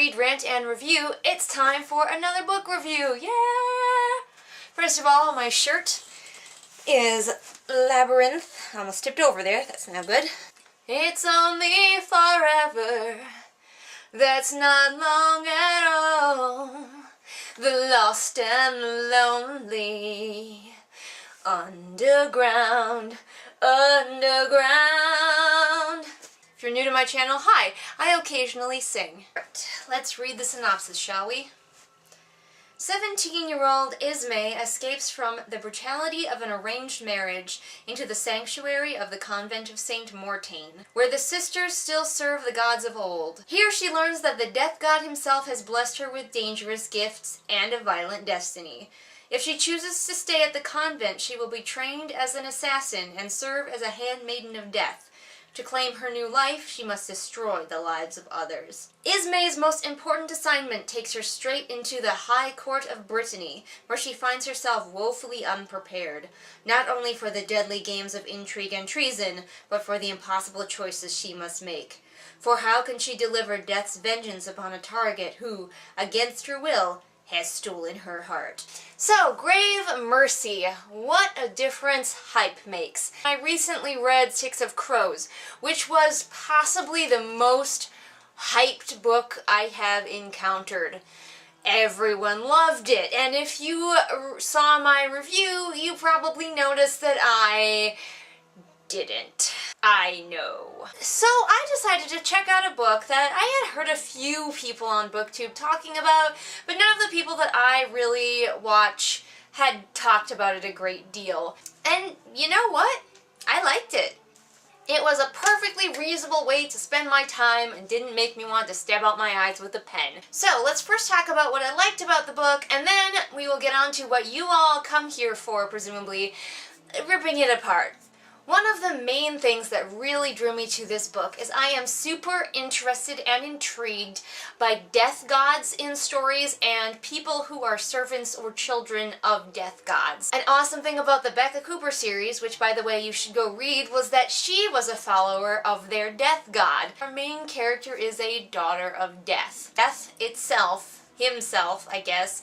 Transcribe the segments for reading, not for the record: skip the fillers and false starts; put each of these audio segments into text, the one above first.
read, rant, and review, it's time for another book review. Yeah! First of all, my shirt is Labyrinth. I almost tipped over there. That's no good. It's only forever. That's not long at all. The lost and the lonely. Underground. Underground. If you're new to my channel, hi. I occasionally sing. Let's read the synopsis, shall we? 17-year-old Ismay escapes from the brutality of an arranged marriage into the sanctuary of the convent of Saint Mortaine, where the sisters still serve the gods of old. Here she learns that the death god himself has blessed her with dangerous gifts and a violent destiny. If she chooses to stay at the convent, she will be trained as an assassin and serve as a handmaiden of death. To claim her new life, she must destroy the lives of others. Ismay's most important assignment takes her straight into the High Court of Brittany, where she finds herself woefully unprepared, not only for the deadly games of intrigue and treason, but for the impossible choices she must make. For how can she deliver death's vengeance upon a target who, against her will, has stolen her heart? So, Grave Mercy. What a difference hype makes. I recently read Six of Crows, which was possibly the most hyped book I have encountered. Everyone loved it, and if you saw my review, you probably noticed that I didn't. I know. So I decided to check out a book that I had heard a few people on BookTube talking about, but none of the people that I really watch had talked about it a great deal. And you know what? I liked it. It was a perfectly reasonable way to spend my time and didn't make me want to stab out my eyes with a pen. So let's first talk about what I liked about the book, and then we will get on to what you all come here for, presumably, ripping it apart. One of the main things that really drew me to this book is I am super interested and intrigued by death gods in stories and people who are servants or children of death gods. An awesome thing about the Becca Cooper series, which by the way you should go read, was that she was a follower of their death god. Our main character is a daughter of death. Death itself, himself I guess,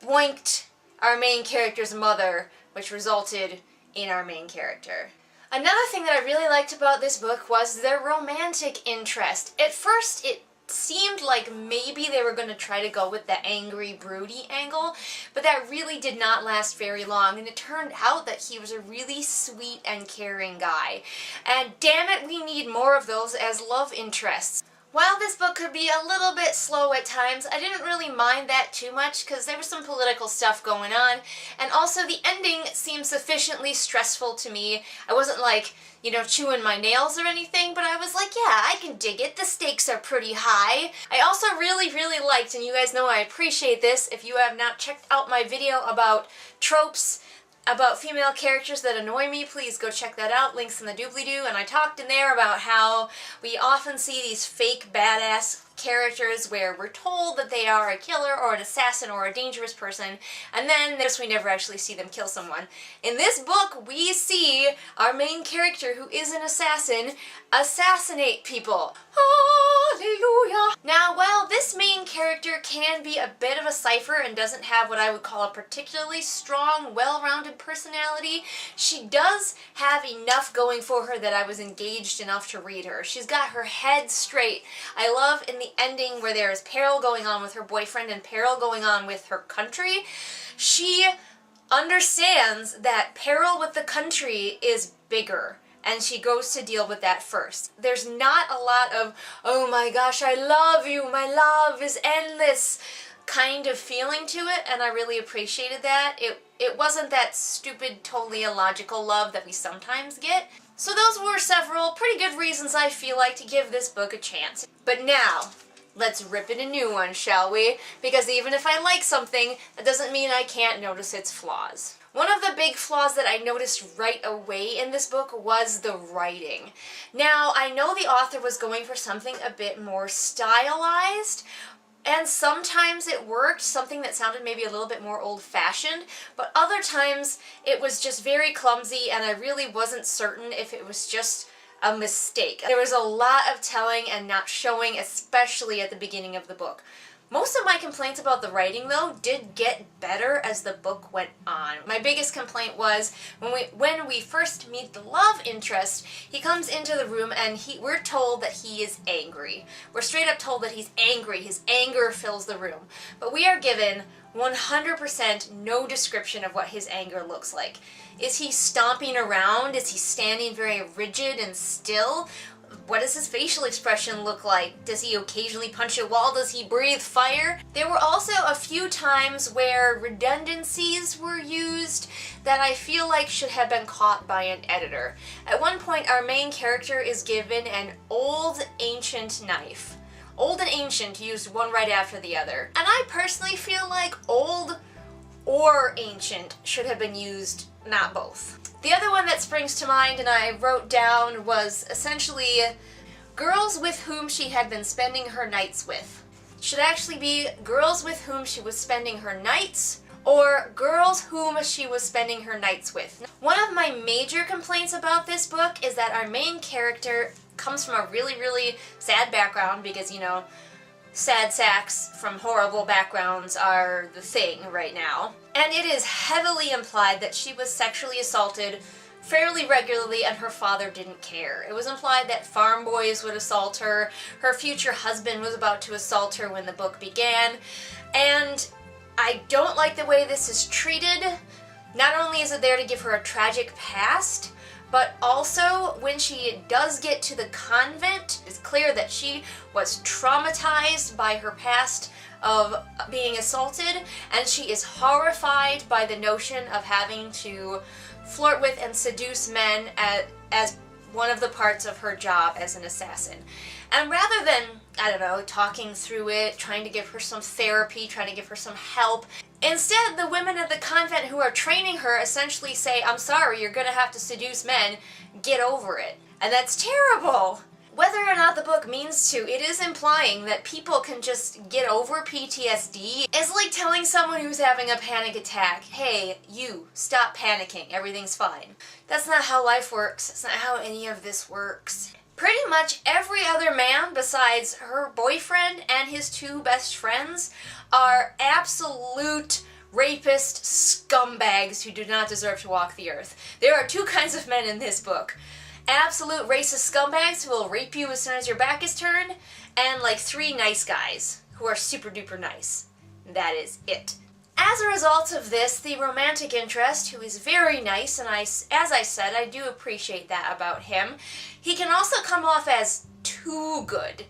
boinked our main character's mother, which resulted in our main character. Another thing that I really liked about this book was their romantic interest. At first it seemed like maybe they were going to try to go with the angry, broody angle, but that really did not last very long, and it turned out that he was a really sweet and caring guy. And damn it, we need more of those as love interests. While this book could be a little bit slow at times, I didn't really mind that too much because there was some political stuff going on, and also the ending seemed sufficiently stressful to me. I wasn't like, you know, chewing my nails or anything, but I was like, yeah, I can dig it. The stakes are pretty high. I also really liked, and you guys know I appreciate this, if you have not checked out my video about tropes, about female characters that annoy me, please go check that out. Links in the doobly-doo. And I talked in there about how we often see these fake badass characters where we're told that they are a killer or an assassin or a dangerous person, and then we never actually see them kill someone. In this book, we see our main character, who is an assassin, assassinate people. Hallelujah! Now, while this main character can be a bit of a cipher and doesn't have what I would call a particularly strong, well-rounded personality, she does have enough going for her that I was engaged enough to read her. She's got her head straight. I love in the ending where there is peril going on with her boyfriend and peril going on with her country, she understands that peril with the country is bigger, and she goes to deal with that first. There's not a lot of, oh my gosh, I love you, my love is endless kind of feeling to it, and I really appreciated that. It wasn't that stupid, totally illogical love that we sometimes get. So those were several pretty good reasons I feel like to give this book a chance. But now, let's rip it a new one, shall we? Because even if I like something, that doesn't mean I can't notice its flaws. One of the big flaws that I noticed right away in this book was the writing. Now, I know the author was going for something a bit more stylized, and sometimes it worked, something that sounded maybe a little bit more old-fashioned, but other times it was just very clumsy, and I really wasn't certain if it was just a mistake. There was a lot of telling and not showing, especially at the beginning of the book. Most of my complaints about the writing, though, did get better as the book went on. My biggest complaint was when we first meet the love interest, he comes into the room and we're told that he is angry. We're straight up told that he's angry. His anger fills the room. But we are given 100% no description of what his anger looks like. Is he stomping around? Is he standing very rigid and still? What does his facial expression look like? Does he occasionally punch a wall? Does he breathe fire? There were also a few times where redundancies were used that I feel like should have been caught by an editor. At one point, our main character is given an old ancient knife. Old and ancient used one right after the other. And I personally feel like old or ancient should have been used, not both. The other one that springs to mind and I wrote down was essentially girls with whom she had been spending her nights with. It should actually be girls with whom she was spending her nights or girls whom she was spending her nights with. One of my major complaints about this book is that our main character comes from a really, really sad background because, you know, sad sacks from horrible backgrounds are the thing right now. And it is heavily implied that she was sexually assaulted fairly regularly and her father didn't care. It was implied that farm boys would assault her, her future husband was about to assault her when the book began, and I don't like the way this is treated. Not only is it there to give her a tragic past, but also when she does get to the convent, it's clear that she was traumatized by her past of being assaulted, and she is horrified by the notion of having to flirt with and seduce men as one of the parts of her job as an assassin. And rather than, I don't know, talking through it, trying to give her some therapy, trying to give her some help, instead the women at the convent who are training her essentially say, I'm sorry, you're gonna have to seduce men, get over it. And that's terrible! Whether or not the book means to, it is implying that people can just get over PTSD. It's like telling someone who's having a panic attack, hey, you, stop panicking, everything's fine. That's not how life works. That's not how any of this works. Pretty much every other man besides her boyfriend and his two best friends are absolute rapist scumbags who do not deserve to walk the earth. There are two kinds of men in this book. Absolute racist scumbags who will rape you as soon as your back is turned, and like three nice guys who are super duper nice. That is it. As a result of this, the romantic interest, who is very nice, and as I said, I do appreciate that about him, he can also come off as too good.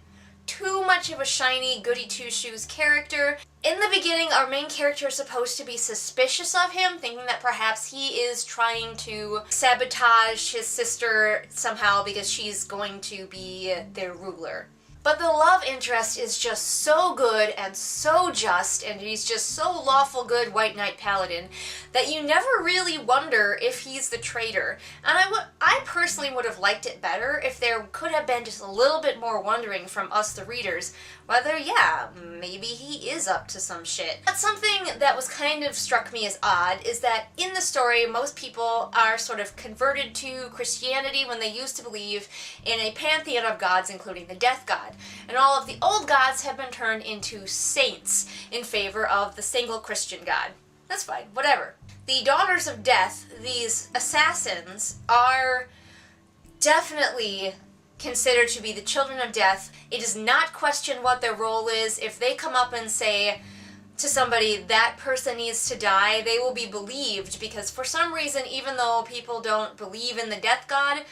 Too much of a shiny, goody-two-shoes character. In the beginning, our main character is supposed to be suspicious of him, thinking that perhaps he is trying to sabotage his sister somehow because she's going to be their ruler. But the love interest is just so good and so just, and he's just so lawful good White Knight Paladin, that you never really wonder if he's the traitor. And I personally would have liked it better if there could have been just a little bit more wondering from us, the readers, whether, yeah, maybe he is up to some shit. But something that was kind of struck me as odd is that in the story, most people are sort of converted to Christianity when they used to believe in a pantheon of gods, including the death god. And all of the old gods have been turned into saints in favor of the single Christian god. That's fine, whatever. The Daughters of Death, these assassins, are definitely considered to be the children of death. It does not question what their role is. If they come up and say to somebody, that person needs to die, they will be believed, because for some reason, even though people don't believe in the death god,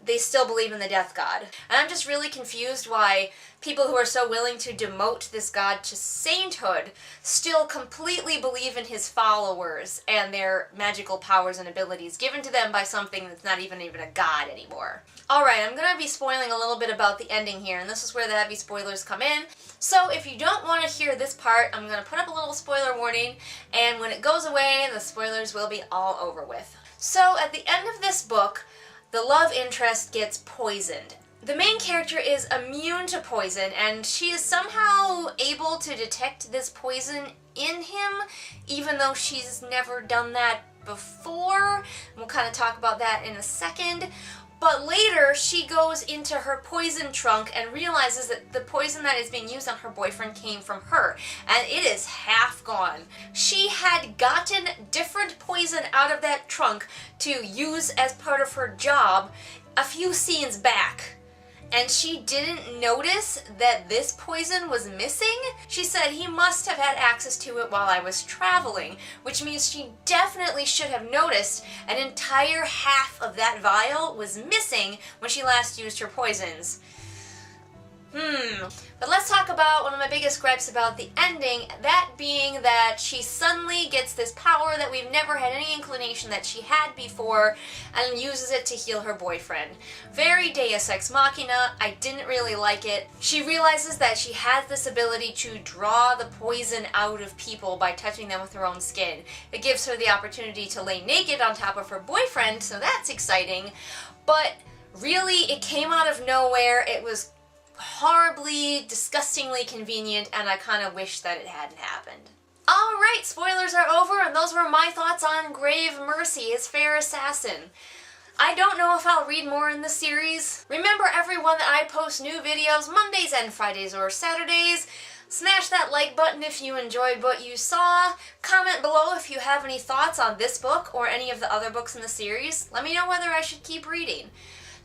they still believe in the death god. And I'm just really confused why people who are so willing to demote this god to sainthood still completely believe in his followers and their magical powers and abilities given to them by something that's not even a god anymore. Alright, I'm going to be spoiling a little bit about the ending here, and this is where the heavy spoilers come in. So if you don't want to hear this part, I'm going to put up a little spoiler warning, and when it goes away, the spoilers will be all over with. So at the end of this book, the love interest gets poisoned. The main character is immune to poison, and she is somehow able to detect this poison in him, even though she's never done that before. We'll kind of talk about that in a second. But later, she goes into her poison trunk and realizes that the poison that is being used on her boyfriend came from her, and it is half gone. She had gotten different poison out of that trunk to use as part of her job a few scenes back. And she didn't notice that this poison was missing. She said he must have had access to it while I was traveling, which means she definitely should have noticed an entire half of that vial was missing when she last used her poisons. But let's talk about one of my biggest gripes about the ending, that being that she suddenly gets this power that we've never had any inclination that she had before, and uses it to heal her boyfriend. Very Deus Ex Machina. I didn't really like it. She realizes that she has this ability to draw the poison out of people by touching them with her own skin. It gives her the opportunity to lay naked on top of her boyfriend, so that's exciting. But really, it came out of nowhere. It was horribly, disgustingly convenient, and I kind of wish that it hadn't happened. Alright, spoilers are over, and those were my thoughts on Grave Mercy as Fair Assassin. I don't know if I'll read more in the series. Remember, everyone, that I post new videos Mondays and Fridays or Saturdays. Smash that like button if you enjoyed what you saw. Comment below if you have any thoughts on this book or any of the other books in the series. Let me know whether I should keep reading.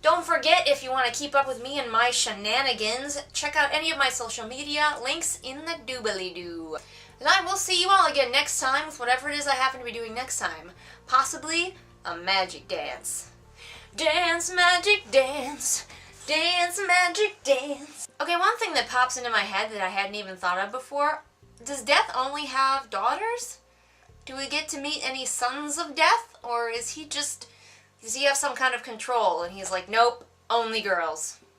Don't forget, if you want to keep up with me and my shenanigans, check out any of my social media, links in the doobly-doo. And I will see you all again next time with whatever it is I happen to be doing next time. Possibly a magic dance. Dance, magic dance. Dance, magic dance. Okay, one thing that pops into my head that I hadn't even thought of before, does Death only have daughters? Do we get to meet any sons of Death? Or is he just... does he have some kind of control and he's like, nope, only girls?